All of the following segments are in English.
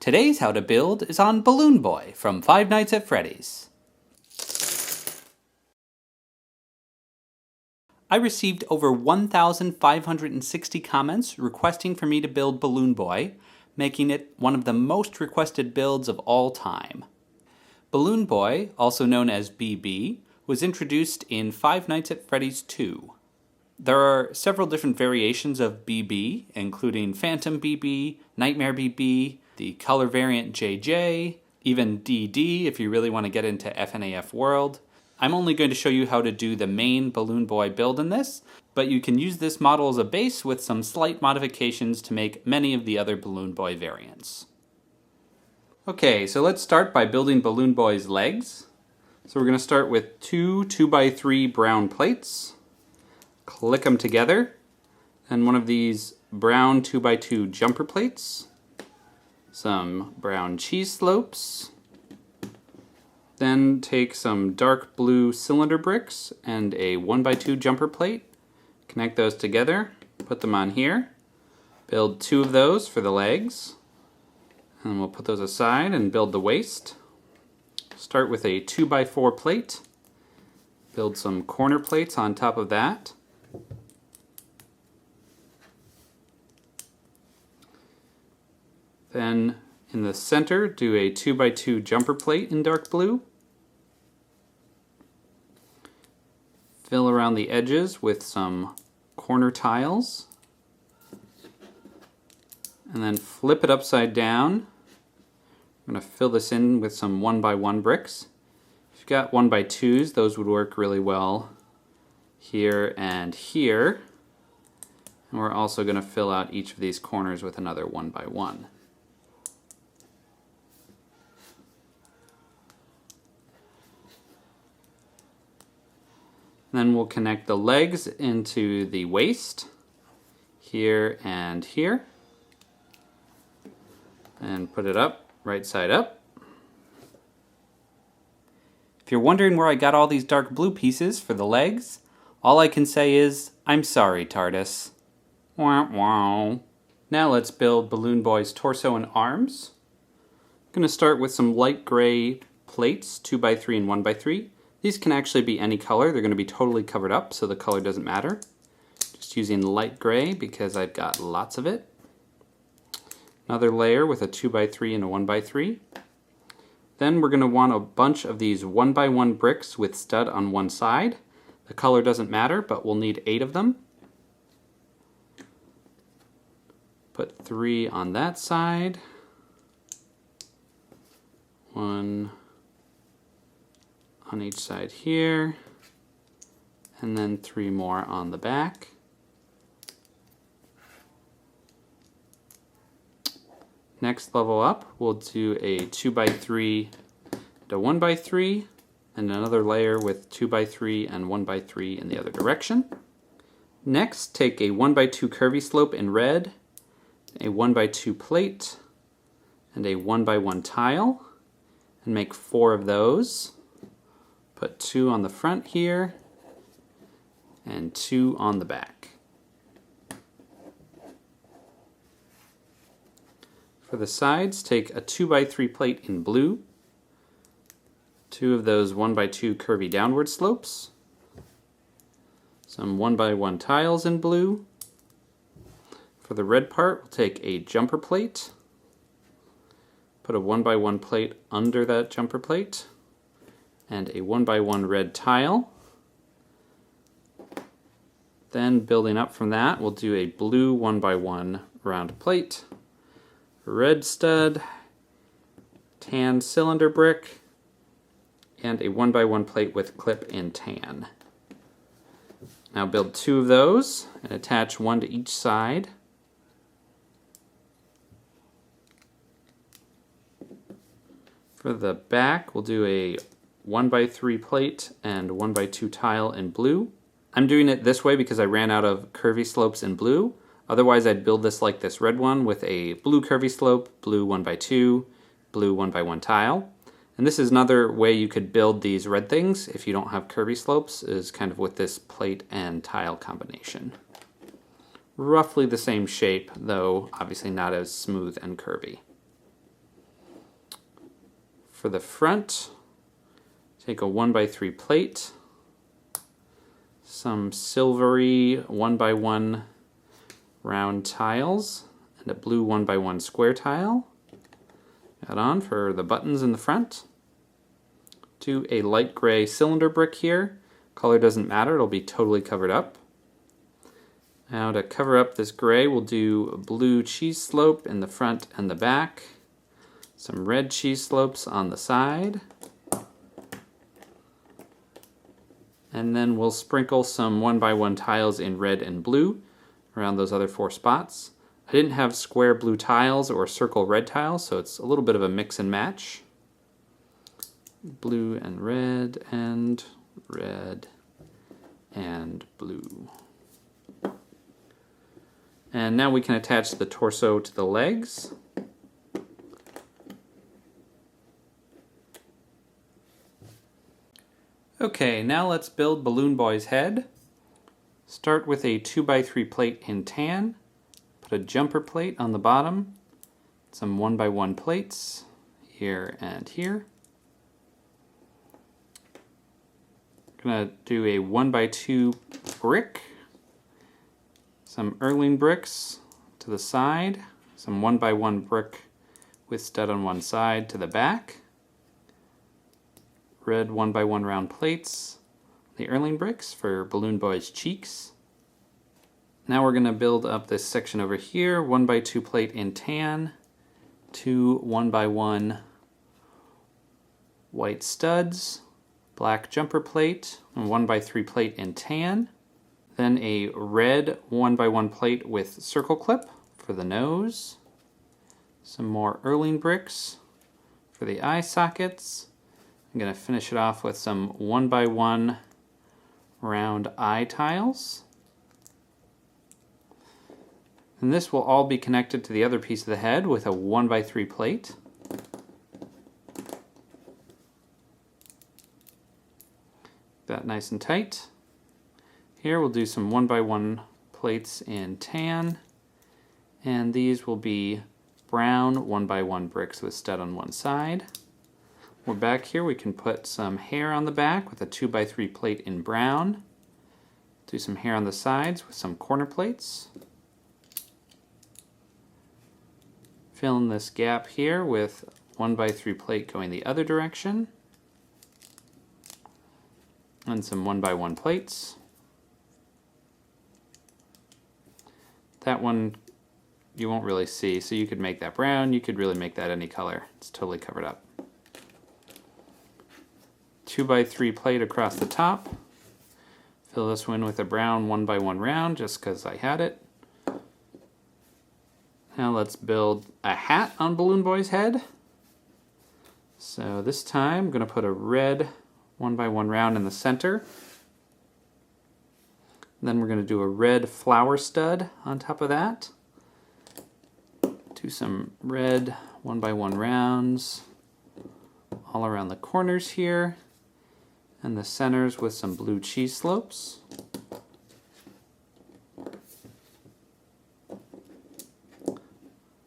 Today's how to build is on Balloon Boy from Five Nights at Freddy's. I received over 1,560 comments requesting for me to build Balloon Boy, making it one of the most requested builds of all time. Balloon Boy, also known as BB, was introduced in Five Nights at Freddy's 2. There are several different variations of BB, including Phantom BB, Nightmare BB, the color variant JJ, even DD if you really want to get into FNAF world. I'm only going to show you how to do the main Balloon Boy build in this, but you can use this model as a base with some slight modifications to make many of the other Balloon Boy variants. Okay, so let's start by building Balloon Boy's legs. So we're going to start with two 2x3 brown plates. Click them together, and one of these brown 2x2 jumper plates, some brown cheese slopes, then take some dark blue cylinder bricks and a 1x2 jumper plate, connect those together, put them on here, build two of those for the legs, and we'll put those aside and build the waist. Start with a 2x4 plate, build some corner plates on top of that. Then in the center, do a 2x2 jumper plate in dark blue. Fill around the edges with some corner tiles. And then flip it upside down. I'm going to fill this in with some 1x1 bricks. If you've got 1x2s, those would work really well here and here. And we're also going to fill out each of these corners with another 1x1. Then we'll connect the legs into the waist, here and here, and put it up, right side up. If you're wondering where I got all these dark blue pieces for the legs, all I can say is, I'm sorry, TARDIS. Wah, wah. Now let's build Balloon Boy's torso and arms. I'm going to start with some light gray plates, 2x3 and 1x3. These can actually be any color. They're going to be totally covered up, so the color doesn't matter. Just using light gray because I've got lots of it. Another layer with a 2x3 and a 1x3. Then we're going to want a bunch of these 1x1 bricks with stud on one side. The color doesn't matter, but we'll need 8 of them. Put 3 on that side. 1 on each side here, and then 3 more on the back. Next level up, we'll do a 2x3 to 1x3, and another layer with 2x3 and 1x3 in the other direction. Next, take a 1x2 curvy slope in red, a 1x2 plate, and a 1x1 tile, and make 4 of those. Put 2 on the front here, and 2 on the back. For the sides, take a 2x3 plate in blue, 2 of those 1x2 curvy downward slopes, some 1x1 tiles in blue. For the red part, we'll take a jumper plate, put a 1x1 plate under that jumper plate, and a 1x1 red tile. Then building up from that, we'll do a blue 1x1 round plate, red stud, tan cylinder brick, and a 1x1 plate with clip in tan. Now build 2 of those and attach 1 to each side. For the back, we'll do a 1x3 plate and 1x2 tile in blue. I'm doing it this way because I ran out of curvy slopes in blue. Otherwise I'd build this like this red one with a blue curvy slope, blue 1x2, blue 1x1 tile. And this is another way you could build these red things if you don't have curvy slopes, is kind of with this plate and tile combination. Roughly the same shape, though obviously not as smooth and curvy. For the front, take a 1x3 plate, some silvery 1x1 round tiles, and a blue 1x1 square tile. Add on for the buttons in the front. Do a light gray cylinder brick here. Color doesn't matter, it'll be totally covered up. Now to cover up this gray, we'll do a blue cheese slope in the front and the back. Some red cheese slopes on the side. And then we'll sprinkle some 1x1 tiles in red and blue around those other 4 spots. I didn't have square blue tiles or circle red tiles, so it's a little bit of a mix and match. Blue and red and blue. And now we can attach the torso to the legs. Okay, now let's build Balloon Boy's head. Start with a 2x3 plate in tan. Put a jumper plate on the bottom. Some 1x1 plates here and here. I'm going to do a 1x2 brick. Some Erling bricks to the side. Some 1x1 brick with stud on one side to the back. Red 1x1 round plates, the Erling bricks for Balloon Boy's cheeks. Now we're going to build up this section over here, 1x2 plate in tan, 2 1x1 white studs, black jumper plate, and 1x3 plate in tan. Then a red 1x1 plate with circle clip for the nose. Some more Erling bricks for the eye sockets. I'm going to finish it off with some 1x1 round eye tiles. And this will all be connected to the other piece of the head with a 1x3 plate. That nice and tight. Here we'll do some 1x1 plates in tan, and these will be brown 1x1 bricks with stud on one side. We're back here, we can put some hair on the back with a 2x3 plate in brown. Do some hair on the sides with some corner plates. Fill in this gap here with 1x3 plate going the other direction. And some 1x1 plates. That one you won't really see, so you could make that brown, you could really make that any color. It's totally covered up. 2x3 plate across the top. Fill this one with a brown 1x1 round just because I had it. Now let's build a hat on Balloon Boy's head. So this time I'm going to put a red 1x1 round in the center. Then we're going to do a red flower stud on top of that. Do some red 1x1 rounds all around the corners here, and the centers with some blue cheese slopes.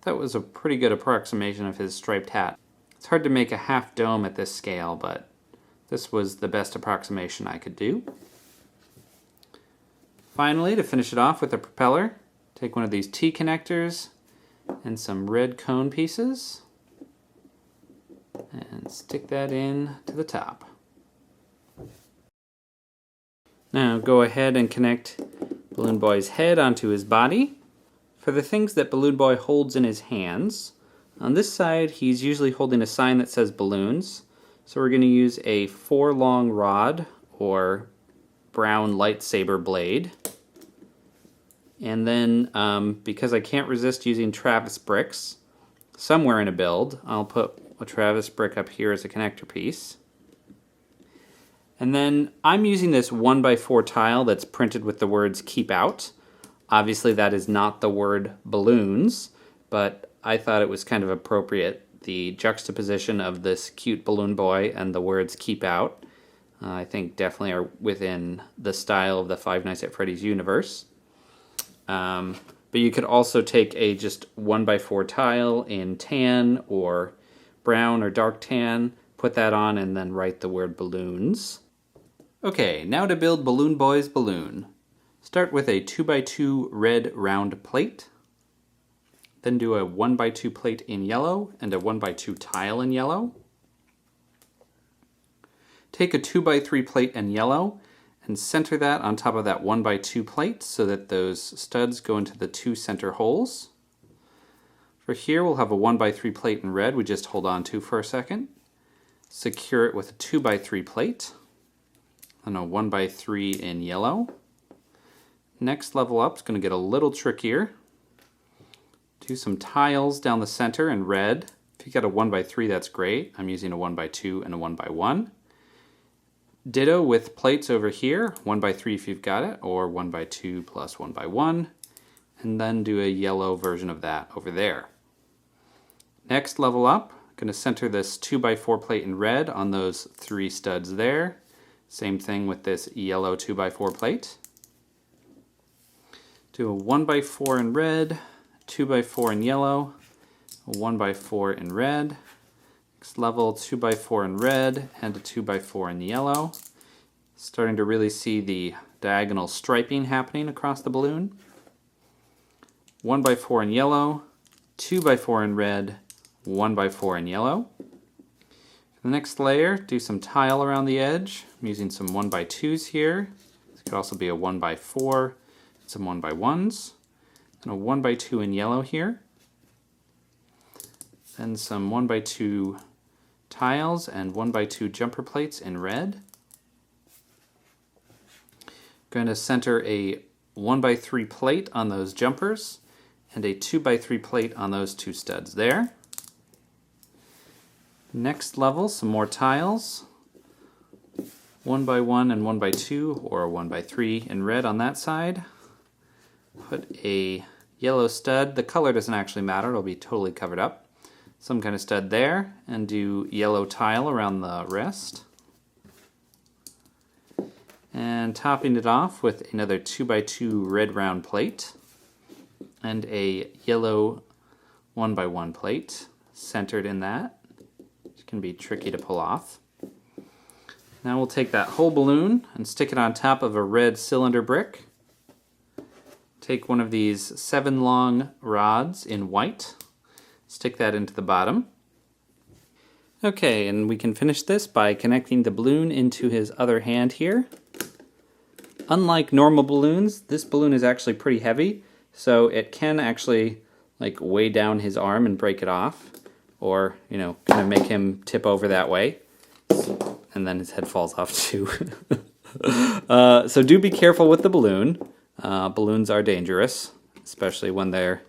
That was a pretty good approximation of his striped hat. It's hard to make a half dome at this scale, but this was the best approximation I could do. Finally, to finish it off with a propeller, take one of these T-connectors and some red cone pieces and stick that in to the top. Now go ahead and connect Balloon Boy's head onto his body. For the things that Balloon Boy holds in his hands, on this side he's usually holding a sign that says balloons. So we're going to use a 4-long rod or brown lightsaber blade. And then because I can't resist using Travis bricks, somewhere in a build I'll put a Travis brick up here as a connector piece. And then I'm using this 1x4 tile that's printed with the words "keep out." Obviously that is not the word balloons, but I thought it was kind of appropriate. The juxtaposition of this cute Balloon Boy and the words "keep out" I think definitely are within the style of the Five Nights at Freddy's universe. But you could also take a just 1x4 tile in tan or brown or dark tan, put that on and then write the word balloons. Okay, now to build Balloon Boy's balloon. Start with a 2x2 red round plate. Then do a 1x2 plate in yellow and a 1x2 tile in yellow. Take a 2x3 plate in yellow and center that on top of that 1x2 plate so that those studs go into the two center holes. For here we'll have a 1x3 plate in red we just hold on to for a second. Secure it with a 2x3 plate and a 1x3 in yellow. Next level up is going to get a little trickier. Do some tiles down the center in red. If you got a 1x3, that's great. I'm using a 1x2 and a 1x1. Ditto with plates over here, 1x3 if you've got it, or 1x2 plus 1x1. And then do a yellow version of that over there. Next level up, I'm going to center this 2x4 plate in red on those three studs there. Same thing with this yellow 2x4 plate. Do a 1x4 in red, 2x4 in yellow, a 1x4 in red. Next level, 2x4 in red and a 2x4 in yellow. Starting to really see the diagonal striping happening across the balloon. 1x4 in yellow, 2x4 in red, 1x4 in yellow. For the next layer, do some tile around the edge. I'm using some 1x2s here. This could also be a 1x4, some 1x1s, and a 1x2 in yellow here. Then some 1x2 tiles and 1x2 jumper plates in red. Going to center a 1x3 plate on those jumpers and a 2x3 plate on those two studs there. Next level, some more tiles. 1x1 and 1x2 or 1x3 in red on that side. Put a yellow stud. The color doesn't actually matter, it'll be totally covered up. Some kind of stud there, and do yellow tile around the rest. And topping it off with another 2x2 red round plate and a yellow 1x1 plate centered in that. It can be tricky to pull off. Now we'll take that whole balloon and stick it on top of a red cylinder brick. Take one of these 7 long rods in white. Stick that into the bottom. Okay, and we can finish this by connecting the balloon into his other hand here. Unlike normal balloons, this balloon is actually pretty heavy, so it can actually like weigh down his arm and break it off, or kind of make him tip over that way, and then his head falls off too. So do be careful with the balloon. Balloons are dangerous, especially when they're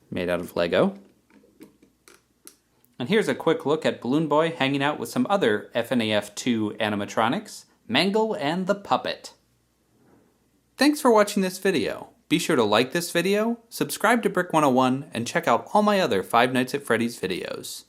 made out of Lego. And here's a quick look at Balloon Boy hanging out with some other FNAF 2 animatronics, Mangle and the Puppet. Thanks for watching this video. Be sure to like this video, subscribe to Brick 101, and check out all my other Five Nights at Freddy's videos.